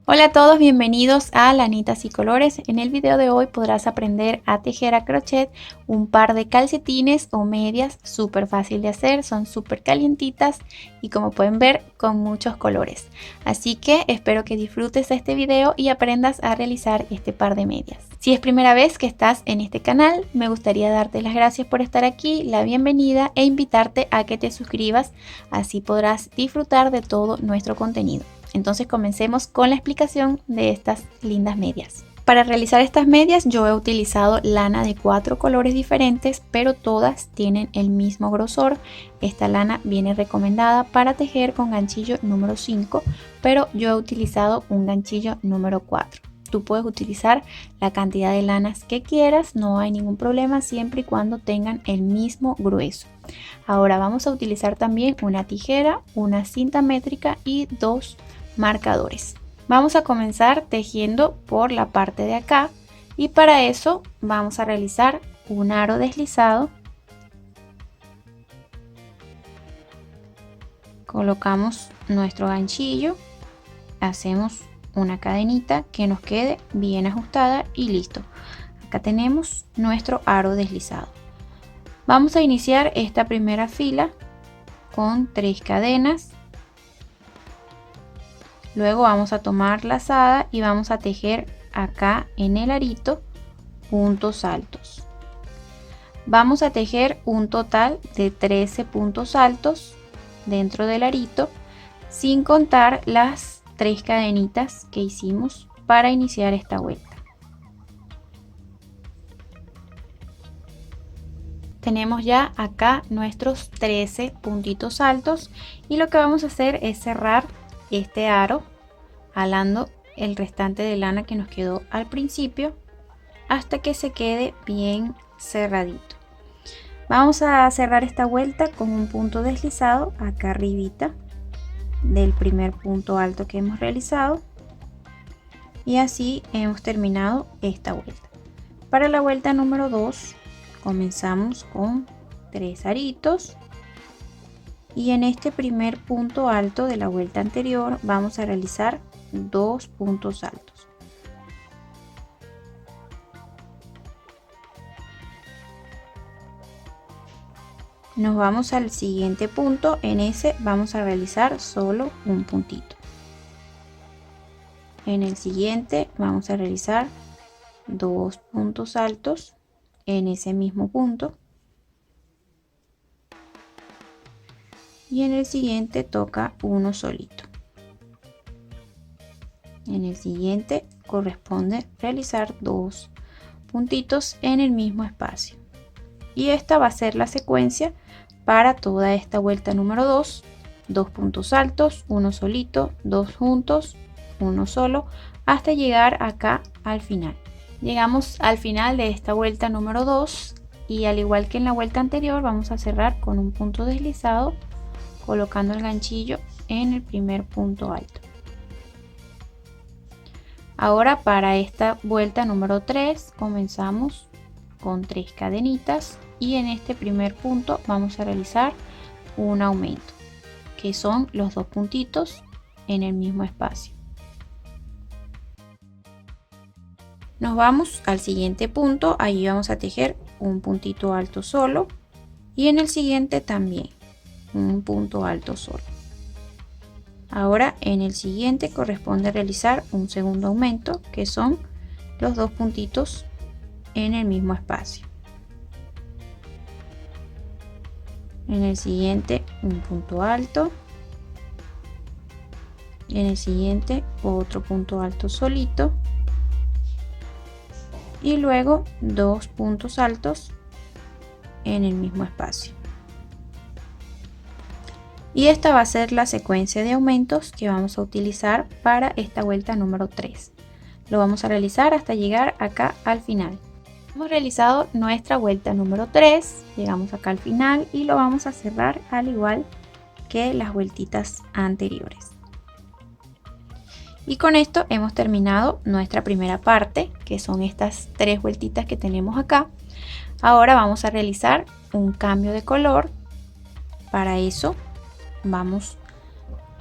Hola a todos, bienvenidos a Lanitas y Colores. En el video de hoy podrás aprender a tejer a crochet un par de calcetines o medias súper fácil de hacer, son súper calientitas y como pueden ver con muchos colores. Así que espero que disfrutes este video y aprendas a realizar este par de medias. Si es primera vez que estás en este canal, me gustaría darte las gracias por estar aquí, la bienvenida e invitarte a que te suscribas, así podrás disfrutar de todo nuestro contenido. Entonces comencemos con la explicación de estas lindas medias. Para realizar estas medias yo he utilizado lana de 4 colores diferentes, pero todas tienen el mismo grosor. Esta lana viene recomendada para tejer con ganchillo número 5, pero yo he utilizado un ganchillo número 4. Tú puedes utilizar la cantidad de lanas que quieras, no hay ningún problema siempre y cuando tengan el mismo grueso. Ahora vamos a utilizar también una tijera, una cinta métrica y 2 marcadores. Vamos a comenzar tejiendo por la parte de acá y para eso vamos a realizar un aro deslizado. Colocamos nuestro ganchillo, hacemos una cadenita que nos quede bien ajustada y listo. Acá tenemos nuestro aro deslizado. Vamos a iniciar esta primera fila con 3 cadenas. Luego vamos a tomar lazada y vamos a tejer acá en el arito puntos altos. Vamos a tejer un total de 13 puntos altos dentro del arito, sin contar las 3 cadenitas que hicimos para iniciar esta vuelta. Tenemos ya acá nuestros 13 puntitos altos y lo que vamos a hacer es cerrar este aro jalando el restante de lana que nos quedó al principio hasta que se quede bien cerradito. Vamos a cerrar esta vuelta con un punto deslizado acá arribita del primer punto alto que hemos realizado y así hemos terminado esta vuelta. Para la vuelta número 2 comenzamos con 3 aritos y en este primer punto alto de la vuelta anterior vamos a realizar 2 puntos altos. Nos vamos al siguiente punto, en ese vamos a realizar solo un puntito. En el siguiente vamos a realizar 2 puntos altos en ese mismo punto. Y en el siguiente toca uno solito. En el siguiente corresponde realizar 2 puntitos en el mismo espacio. Y esta va a ser la secuencia para toda esta vuelta número 2. 2 puntos altos, uno solito, 2 juntos, uno solo, hasta llegar acá al final. Llegamos al final de esta vuelta número 2 y al igual que en la vuelta anterior vamos a cerrar con un punto deslizado colocando el ganchillo en el primer punto alto. Ahora para esta vuelta número 3 comenzamos con 3 cadenitas y en este primer punto vamos a realizar un aumento que son los 2 puntitos en el mismo espacio. Nos vamos al siguiente punto, ahí vamos a tejer un puntito alto solo y en el siguiente también un punto alto solo. Ahora en el siguiente corresponde realizar un segundo aumento que son los 2 puntitos en el mismo espacio. En el siguiente un punto alto. En el siguiente otro punto alto solito. Y luego 2 puntos altos en el mismo espacio. Y esta va a ser la secuencia de aumentos que vamos a utilizar para esta vuelta número 3. Lo vamos a realizar hasta llegar acá al final. Hemos realizado nuestra vuelta número 3, llegamos acá al final y lo vamos a cerrar al igual que las vueltitas anteriores. Y con esto hemos terminado nuestra primera parte, que son estas 3 vueltitas que tenemos acá. Ahora vamos a realizar un cambio de color. Para eso vamos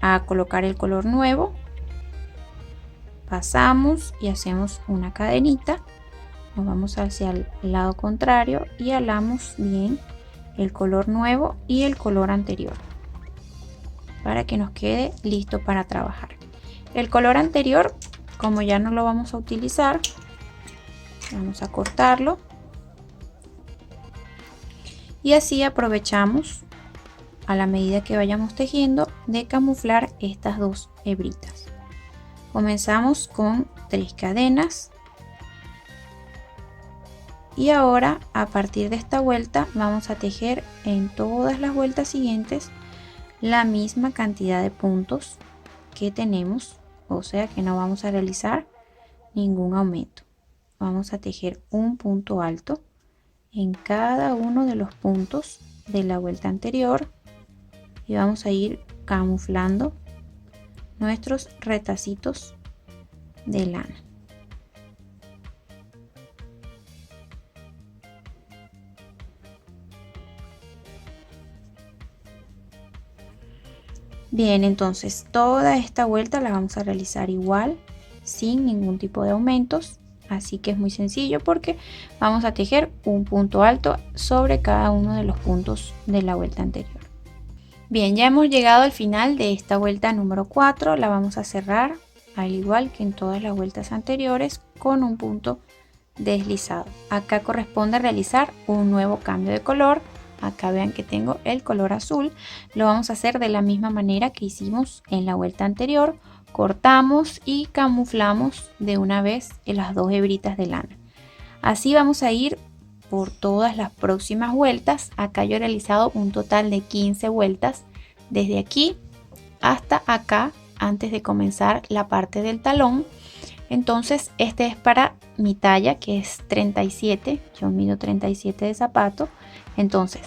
a colocar el color nuevo pasamos y hacemos una cadenita, nos vamos hacia el lado contrario y halamos bien el color nuevo y el color anterior para que nos quede listo para trabajar. El color anterior, como ya no lo vamos a utilizar, vamos a cortarlo y así aprovechamos a la medida que vayamos tejiendo de camuflar estas dos hebritas. Comenzamos con 3 cadenas y ahora a partir de esta vuelta vamos a tejer en todas las vueltas siguientes la misma cantidad de puntos que tenemos, o sea que no vamos a realizar ningún aumento. Vamos a tejer un punto alto en cada uno de los puntos de la vuelta anterior y vamos a ir camuflando nuestros retacitos de lana. Bien, entonces toda esta vuelta la vamos a realizar igual, sin ningún tipo de aumentos, así que es muy sencillo porque vamos a tejer un punto alto sobre cada uno de los puntos de la vuelta anterior. Bien, ya hemos llegado al final de esta vuelta número 4, la vamos a cerrar al igual que en todas las vueltas anteriores con un punto deslizado. Acá corresponde realizar un nuevo cambio de color. Acá vean que tengo el color azul. Lo vamos a hacer de la misma manera que hicimos en la vuelta anterior. Cortamos y camuflamos de una vez en las dos hebritas de lana. Así vamos a ir por todas las próximas vueltas. Acá yo he realizado un total de 15 vueltas desde aquí hasta acá antes de comenzar la parte del talón. Entonces este es para mi talla, que es 37. Yo mido 37 de zapato. Entonces,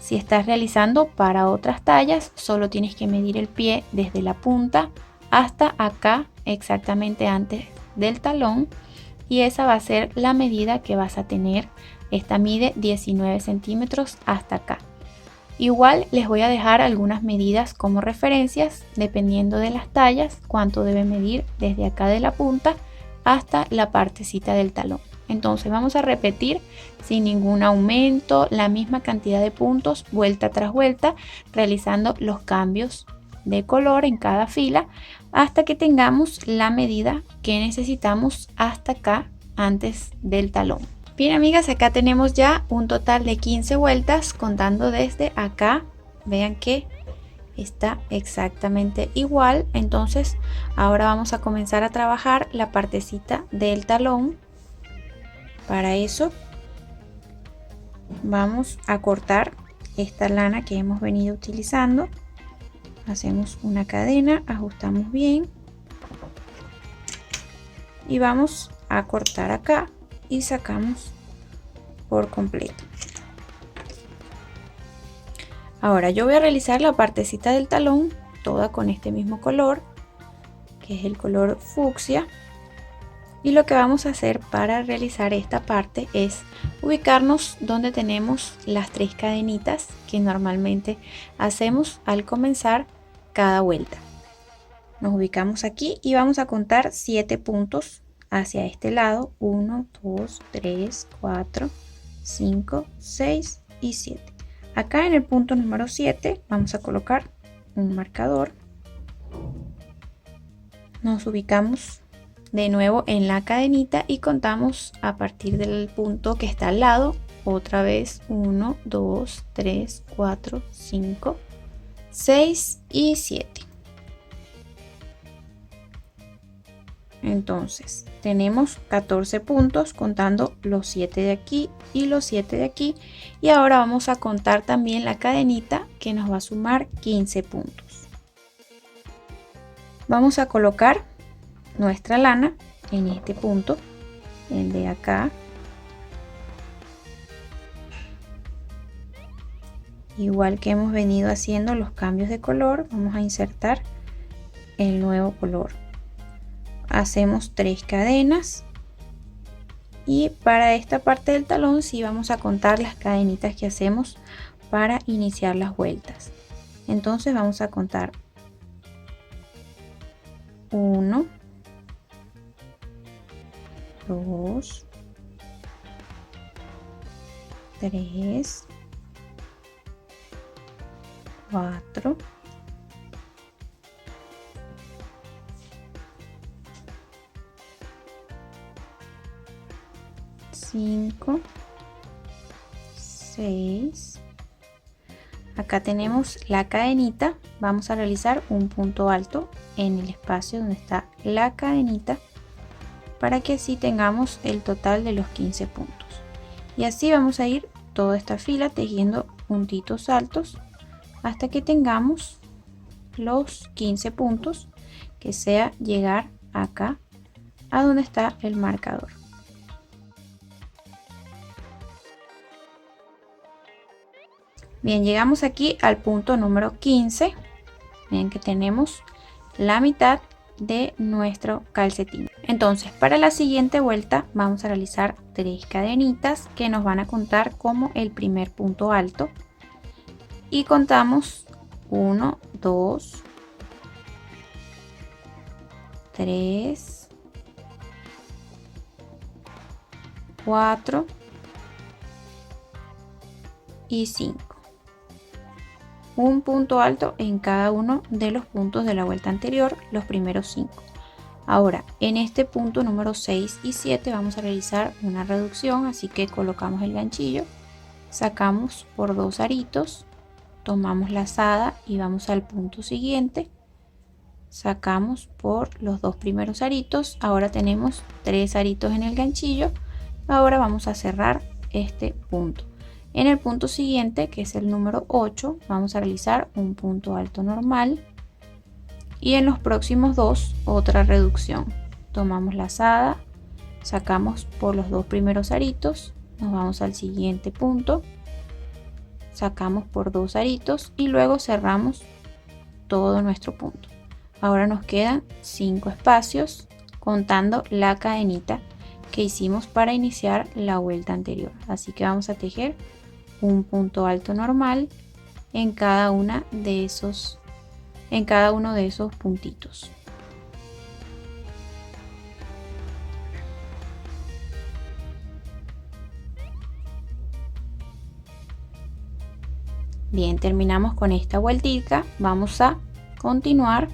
si estás realizando para otras tallas, solo tienes que medir el pie desde la punta hasta acá, exactamente antes del talón, y esa va a ser la medida que vas a tener. Esta mide 19 centímetros hasta acá. Igual les voy a dejar algunas medidas como referencias, dependiendo de las tallas, cuánto debe medir desde acá de la punta hasta la partecita del talón. Entonces vamos a repetir sin ningún aumento la misma cantidad de puntos vuelta tras vuelta, realizando los cambios de color en cada fila hasta que tengamos la medida que necesitamos hasta acá antes del talón. Bien, amigas, acá tenemos ya un total de 15 vueltas contando desde acá. Vean que está exactamente igual. Entonces ahora vamos a comenzar a trabajar la partecita del talón. Para eso vamos a cortar esta lana que hemos venido utilizando. Hacemos una cadena, ajustamos bien y vamos a cortar acá y sacamos por completo. Ahora yo voy a realizar la partecita del talón toda con este mismo color, que es el color fucsia. Y lo que vamos a hacer para realizar esta parte es ubicarnos donde tenemos las 3 cadenitas que normalmente hacemos al comenzar cada vuelta. Nos ubicamos aquí y vamos a contar 7 puntos hacia este lado. 1, 2, 3, 4, 5, 6 y 7. Acá en el punto número 7 vamos a colocar un marcador. Nos ubicamos de nuevo en la cadenita y contamos a partir del punto que está al lado. Otra vez 1, 2, 3, 4, 5, 6 y 7. Entonces tenemos 14 puntos contando los 7 de aquí y los 7 de aquí. Y ahora vamos a contar también la cadenita que nos va a sumar 15 puntos. Vamos a colocar nuestra lana en este punto, el de acá. Igual que hemos venido haciendo los cambios de color, vamos a insertar el nuevo color. Hacemos 3 cadenas y para esta parte del talón sí vamos a contar las cadenitas que hacemos para iniciar las vueltas. Entonces vamos a contar 1, 2, 3, 4, 5, 6. Acá tenemos la cadenita. Vamos a realizar un punto alto en el espacio donde está la cadenita para que así tengamos el total de los 15 puntos. Y así vamos a ir toda esta fila tejiendo puntitos altos hasta que tengamos los 15 puntos, que sea llegar acá a donde está el marcador. Bien, llegamos aquí al punto número 15. Miren que tenemos la mitad de nuestro calcetín. Entonces, para la siguiente vuelta vamos a realizar 3 cadenitas que nos van a contar como el primer punto alto. Y contamos 1, 2, 3, 4 y 5. Un punto alto en cada uno de los puntos de la vuelta anterior, los primeros 5. Ahora, en este punto número 6 y 7 vamos a realizar una reducción, así que colocamos el ganchillo, sacamos por 2 aritos, tomamos lazada y vamos al punto siguiente, sacamos por los 2 primeros aritos, ahora tenemos 3 aritos en el ganchillo, ahora vamos a cerrar este punto. En el punto siguiente, que es el número 8, vamos a realizar un punto alto normal y en los próximos 2 otra reducción. Tomamos lazada, sacamos por los 2 primeros aritos, nos vamos al siguiente punto, sacamos por 2 aritos y luego cerramos todo nuestro punto. Ahora nos quedan 5 espacios contando la cadenita que hicimos para iniciar la vuelta anterior. Así que vamos a tejer un punto alto normal en cada uno de esos puntitos. Bien, terminamos con esta vueltita. Vamos a continuar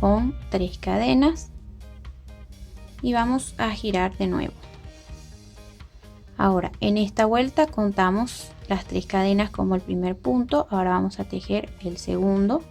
con 3 cadenas y vamos a girar de nuevo. Ahora, en esta vuelta contamos las 3 cadenas como el primer punto. Ahora vamos a tejer el segundo,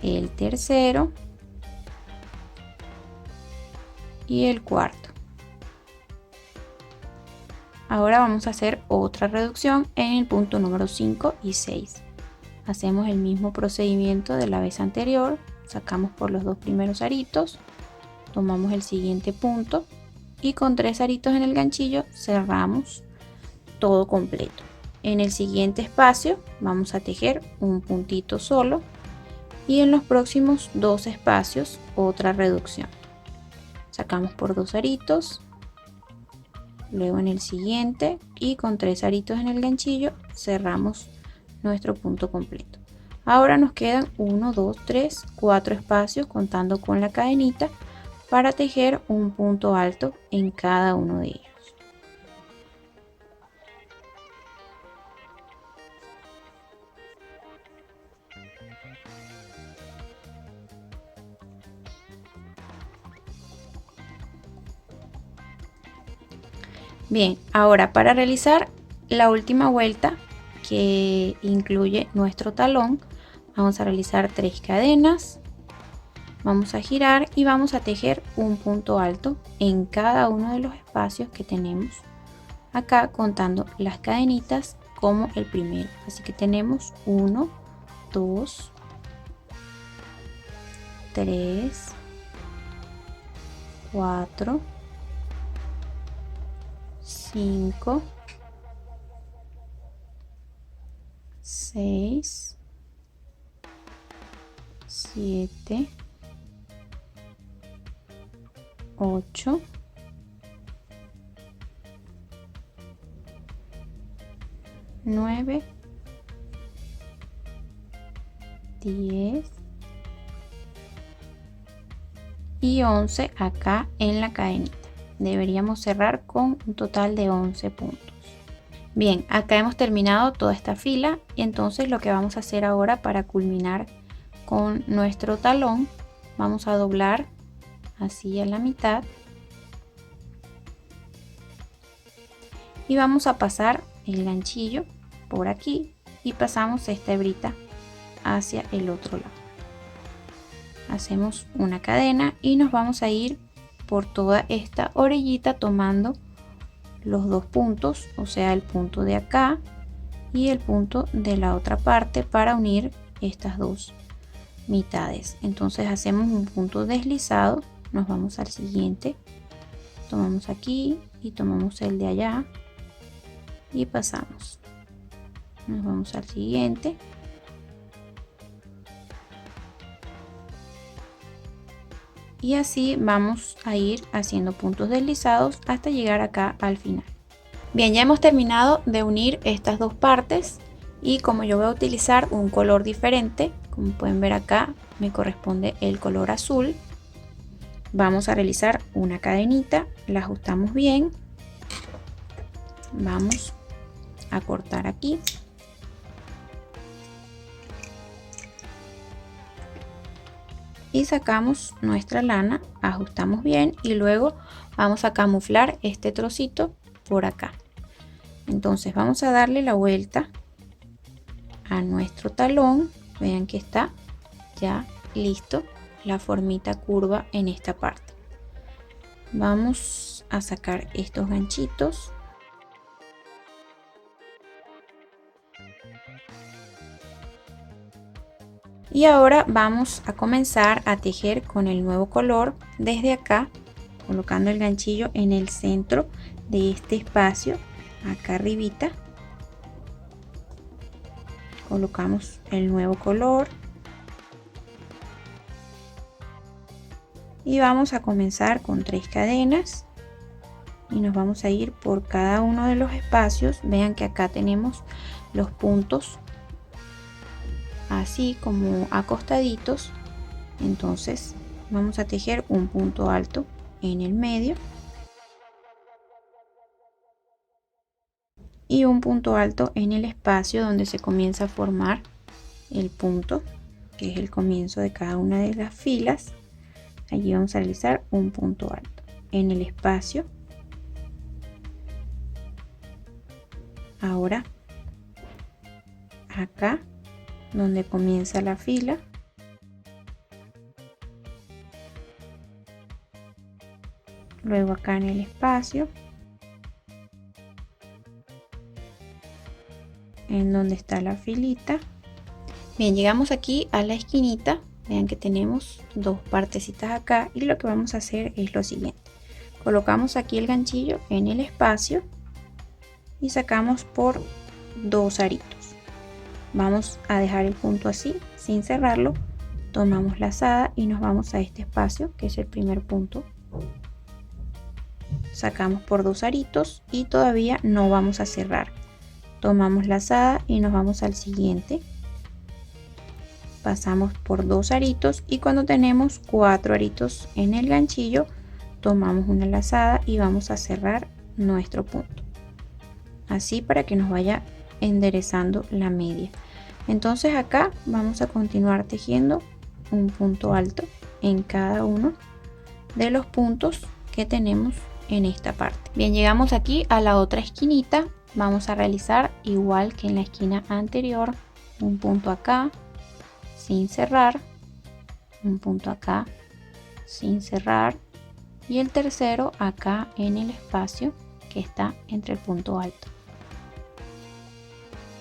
el tercero y el cuarto. Ahora vamos a hacer otra reducción en el punto número 5 y 6. Hacemos el mismo procedimiento de la vez anterior, sacamos por los 2 primeros aritos, tomamos el siguiente punto y con 3 aritos en el ganchillo cerramos todo completo. En el siguiente espacio vamos a tejer un puntito solo y en los próximos 2 espacios otra reducción. Sacamos por 2 aritos, luego en el siguiente y con 3 aritos en el ganchillo cerramos nuestro punto completo. Ahora nos quedan 1, 2, 3, 4 espacios contando con la cadenita para tejer un punto alto en cada uno de ellos. Bien, ahora para realizar la última vuelta que incluye nuestro talón, vamos a realizar 3 cadenas, vamos a girar y vamos a tejer un punto alto en cada uno de los espacios que tenemos acá, contando las cadenitas como el primero. Así que tenemos 1, 2, 3, 4, 5, 6, 7, 8, 9, 10 y 11 acá en la cadenita. Deberíamos cerrar con un total de 11 puntos. Bien, acá hemos terminado toda esta fila y entonces lo que vamos a hacer ahora para culminar con nuestro talón, vamos a doblar así a la mitad y vamos a pasar el ganchillo por aquí y pasamos esta hebrita hacia el otro lado. Hacemos una cadena y nos vamos a ir por toda esta orillita tomando los dos puntos, o sea el punto de acá y el punto de la otra parte para unir estas dos mitades. Entonces hacemos un punto deslizado, nos vamos al siguiente, tomamos aquí y tomamos el de allá y pasamos, nos vamos al siguiente y así vamos a ir haciendo puntos deslizados hasta llegar acá al final. Bien, ya hemos terminado de unir estas dos partes y como yo voy a utilizar un color diferente, como pueden ver acá me corresponde el color azul, vamos a realizar una cadenita, la ajustamos bien, vamos a cortar aquí y sacamos nuestra lana, ajustamos bien y luego vamos a camuflar este trocito por acá. Entonces vamos a darle la vuelta a nuestro talón, vean que está ya listo la formita curva en esta parte. Vamos a sacar estos ganchitos y ahora vamos a comenzar a tejer con el nuevo color desde acá, colocando el ganchillo en el centro de este espacio, acá arribita. Colocamos el nuevo color y vamos a comenzar con 3 cadenas y nos vamos a ir por cada uno de los espacios. Vean que acá tenemos los puntos así como acostaditos, entonces vamos a tejer un punto alto en el medio y un punto alto en el espacio donde se comienza a formar el punto, que es el comienzo de cada una de las filas. Allí vamos a realizar un punto alto en el espacio. Ahora acá donde comienza la fila, luego acá en el espacio en donde está la filita. Bien, llegamos aquí a la esquinita, vean que tenemos dos partecitas acá y lo que vamos a hacer es lo siguiente: colocamos aquí el ganchillo en el espacio y sacamos por 2 aritos. Vamos a dejar el punto así sin cerrarlo, tomamos lazada y nos vamos a este espacio que es el primer punto, sacamos por 2 aritos y todavía no vamos a cerrar, tomamos lazada y nos vamos al siguiente, pasamos por 2 aritos y cuando tenemos 4 aritos en el ganchillo tomamos una lazada y vamos a cerrar nuestro punto, así para que nos vaya enderezando la media. Entonces acá vamos a continuar tejiendo un punto alto en cada uno de los puntos que tenemos en esta parte. Bien, llegamos aquí a la otra esquinita, vamos a realizar igual que en la esquina anterior, un punto acá sin cerrar, un punto acá sin cerrar y el tercero acá en el espacio que está entre el punto alto.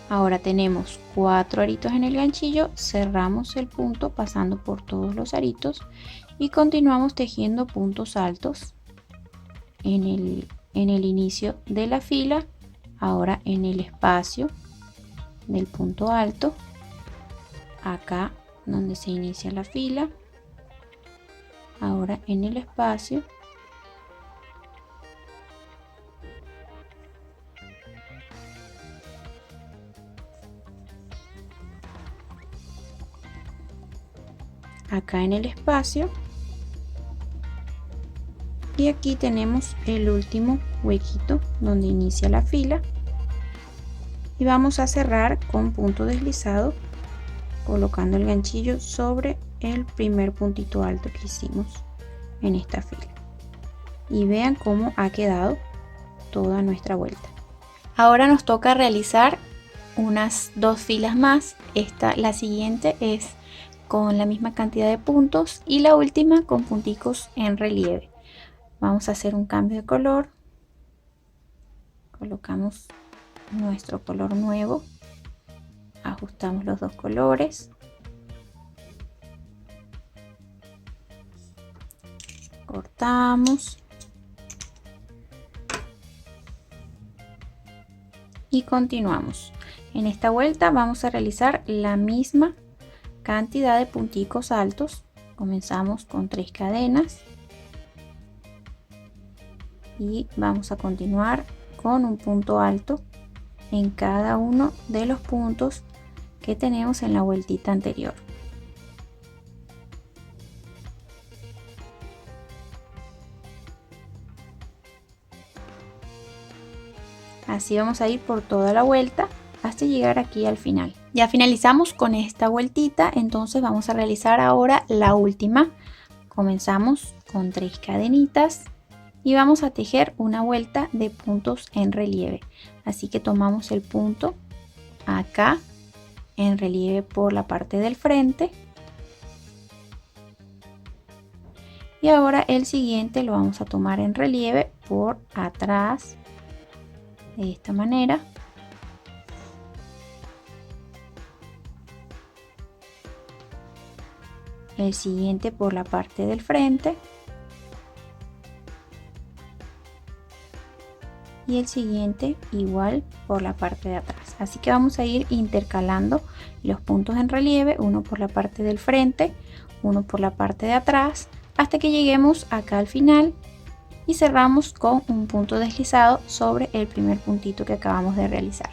Ahora tenemos 4 aritos en el ganchillo, cerramos el punto pasando por todos los aritos y continuamos tejiendo puntos altos en el inicio de la fila, ahora en el espacio del punto alto, acá donde se inicia la fila, ahora en el espacio, acá en el espacio Y aquí tenemos el último huequito donde inicia la fila. Y vamos a cerrar con punto deslizado, colocando el ganchillo sobre el primer puntito alto que hicimos en esta fila. Y vean cómo ha quedado toda nuestra vuelta. Ahora nos toca realizar unas 2 filas más. La siguiente es con la misma cantidad de puntos y la última con punticos en relieve. Vamos a hacer un cambio de color. Colocamos nuestro color nuevo, ajustamos los dos colores, cortamos y continuamos. En esta vuelta vamos a realizar la misma cantidad de punticos altos. Comenzamos con 3 cadenas y vamos a continuar con un punto alto en cada uno de los puntos que tenemos en la vueltita anterior. Así vamos a ir por toda la vuelta hasta llegar aquí al final. Ya finalizamos con esta vueltita, entonces vamos a realizar ahora la última. Comenzamos con 3 cadenitas y vamos a tejer una vuelta de puntos en relieve. Así que tomamos el punto acá en relieve por la parte del frente y ahora el siguiente lo vamos a tomar en relieve por atrás de esta manera. El siguiente por la parte del frente y el siguiente igual por la parte de atrás. Así que vamos a ir intercalando los puntos en relieve, uno por la parte del frente, uno por la parte de atrás, hasta que lleguemos acá al final y cerramos con un punto deslizado sobre el primer puntito que acabamos de realizar.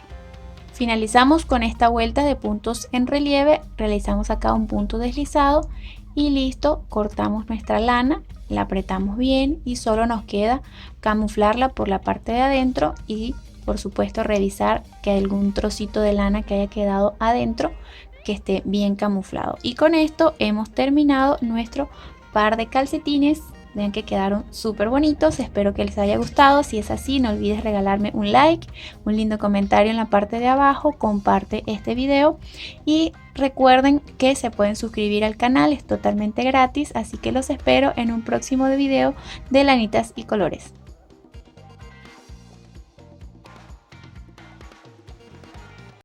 Finalizamos con esta vuelta de puntos en relieve, realizamos acá un punto deslizado y listo, cortamos nuestra lana, la apretamos bien y solo nos queda camuflarla por la parte de adentro y por supuesto revisar que hay algún trocito de lana que haya quedado adentro que esté bien camuflado. Y con esto hemos terminado nuestro par de calcetines. Vean que quedaron súper bonitos, espero que les haya gustado. Si es así, no olvides regalarme un like, un lindo comentario en la parte de abajo, comparte este video y recuerden que se pueden suscribir al canal, es totalmente gratis, así que los espero en un próximo video de Lanitas y Colores.